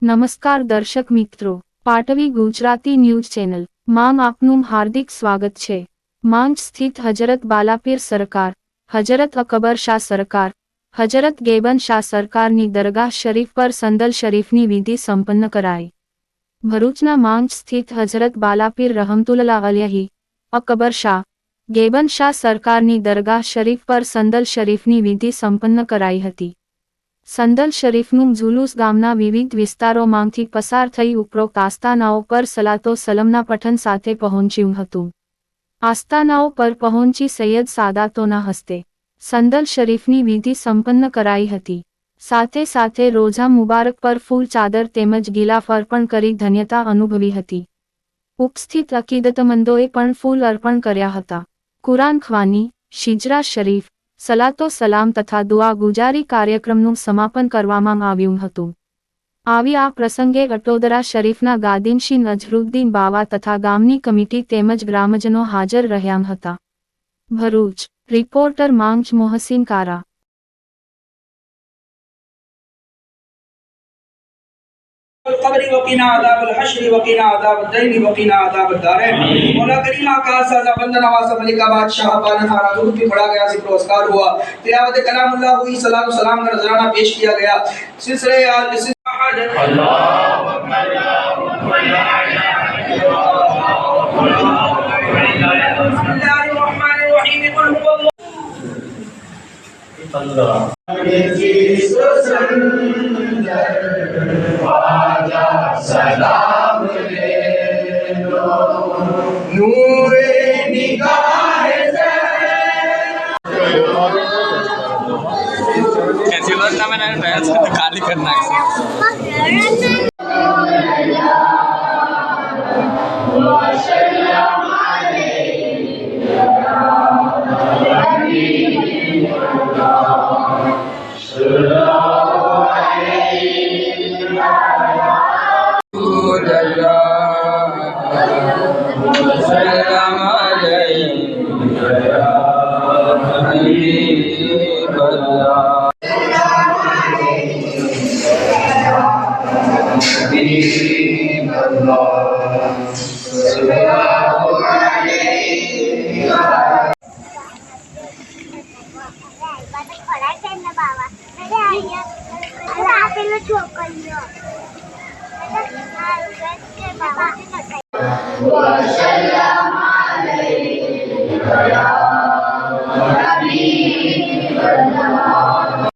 નમસ્કાર દર્શક મિત્રો, પાટવી ગુજરાતી ન્યૂઝ ચેનલ માં આપનું હાર્દિક સ્વાગત છે। માંગ સ્થિત હજરત બાલાપીર સરકાર, હજરત અકબર શાહ સરકાર, હજરત ગેબન શાહ સરકારની દરગાહ શરીફ પર સંદલ શરીફની વિધિ સંપન્ન કરાઈ। ભરૂચના માંગ સ્થિત હજરત બાલાપીર રહમતુલ્લાહ અલૈહિ, અકબર શાહ, ગેબન શાહ સરકારની દરગાહ શરીફ પર સંદલ શરીફની વિધિ સંપન્ન કરાઈ હતી। સંદલ શરીફનું જુલુસ ગામના વિવિધ વિસ્તારોમાંથી પસાર થઈ ઉપરોક્ત આસ્તાનાઓ પર સલાતો સલામના પઠન સાથે પહોંચ્યું હતું। આસ્તાનાઓ પર પહોંચી સૈયદ સાદાતોના હસ્તે સંદલ શરીફની વિધિ સંપન્ન કરાઈ હતી। સાથે સાથે રોઝા મુબારક પર ફૂલ ચાદર તેમજ ગિલાફ અર્પણ કરી ધન્યતા અનુભવી હતી। ઉપસ્થિત અકીદતમંદોએ પણ ફૂલ અર્પણ કર્યા હતા। કુરાન ખ્વાની, શિજરા શરીફ, સલાતો સલામ તથા દુઆ ગુજારી કાર્યક્રમનું સમાપન કરવામાં આવ્યું હતું। આવી આ પ્રસંગે અટોદરા શરીફના ગાદીનશીન અઝહરુદ્દીન બાવા તથા ગામની કમિટી તેમજ ગ્રામજનો હાજર રહ્યા હતા। ભરૂચ, રિપોર્ટર માંગ મોહસિન કારા। القبر وقنا عذاب الحشر وقنا عذاب الدين وقنا عذاب الدارين مولا کریم کا سازا بندہ نواز ملک بادشاہ پالنہارا درود بھی پڑھا گیا، ذکر و اذکار ہوا، تلاوت کلام اللہ ہوئی، صلاۃ و سلام کا نذرانہ پیش کیا گیا۔ سلسلہ اللہ اکبر بسم اللہ الرحمن الرحیم قل هو اللہ सलाम ले लो नूरे निगाह से कैसी लोग ना मैंने बैठ से तो खाली करना है